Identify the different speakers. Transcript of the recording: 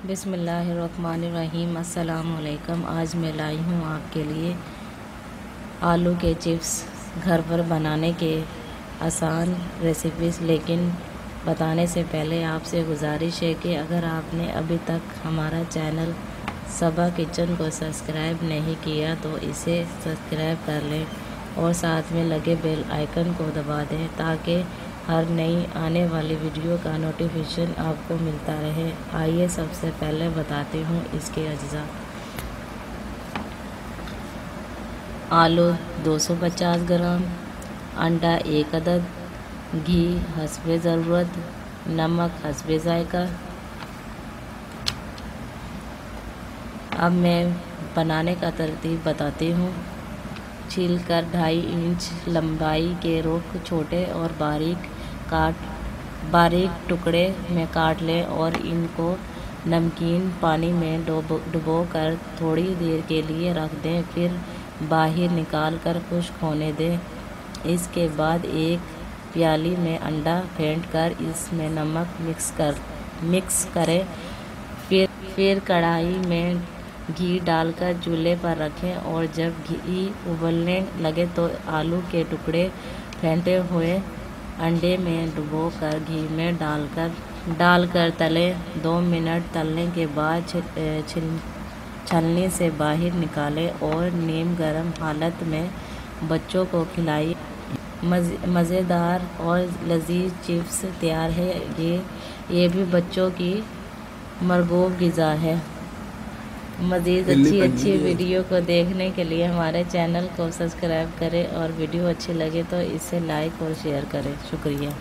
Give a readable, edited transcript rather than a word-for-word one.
Speaker 1: बिस्मिल्लाहिर्रहमानिर्रहीम। अस्सलाम वालेकुम। आज मैं लाई हूँ आपके लिए आलू के चिप्स घर पर बनाने के आसान रेसिपीज़। लेकिन बताने से पहले आपसे गुजारिश है कि अगर आपने अभी तक हमारा चैनल सबा किचन को सब्सक्राइब नहीं किया तो इसे सब्सक्राइब कर लें और साथ में लगे बेल आइकन को दबा दें ताकि हर नई आने वाली वीडियो का नोटिफिकेशन आपको मिलता रहे। आइए सबसे पहले बताती हूँ इसके अज्जा। आलू 250 ग्राम, अंडा 1 अदद, घी हस्बे ज़रूरत, नमक हस्बे ज़ायका। अब मैं बनाने का तरतीब बताती हूँ। छीलकर 2.5 इंच लंबाई के रुख छोटे और बारीक टुकड़े में काट लें और इनको नमकीन पानी में डुबोकर थोड़ी देर के लिए रख दें। फिर बाहर निकाल कर खुश्क होने दें। इसके बाद एक प्याली में अंडा फेंट कर इसमें नमक मिक्स करें। फिर कढ़ाई में घी डालकर चूल्हे पर रखें और जब घी उबलने लगे तो आलू के टुकड़े फेंटे हुए अंडे में डुबोकर घी में डालकर तलें। 2 मिनट तलने के बाद छलनी से बाहर निकालें और नीम गर्म हालत में बच्चों को खिलाइए। मज़ेदार और लजीज चिप्स तैयार है। ये भी बच्चों की मरगूब ग़िज़ा है। मज़ीद अच्छी वीडियो को देखने के लिए हमारे चैनल को सब्सक्राइब करें और वीडियो अच्छी लगे तो इसे लाइक और शेयर करें। शुक्रिया।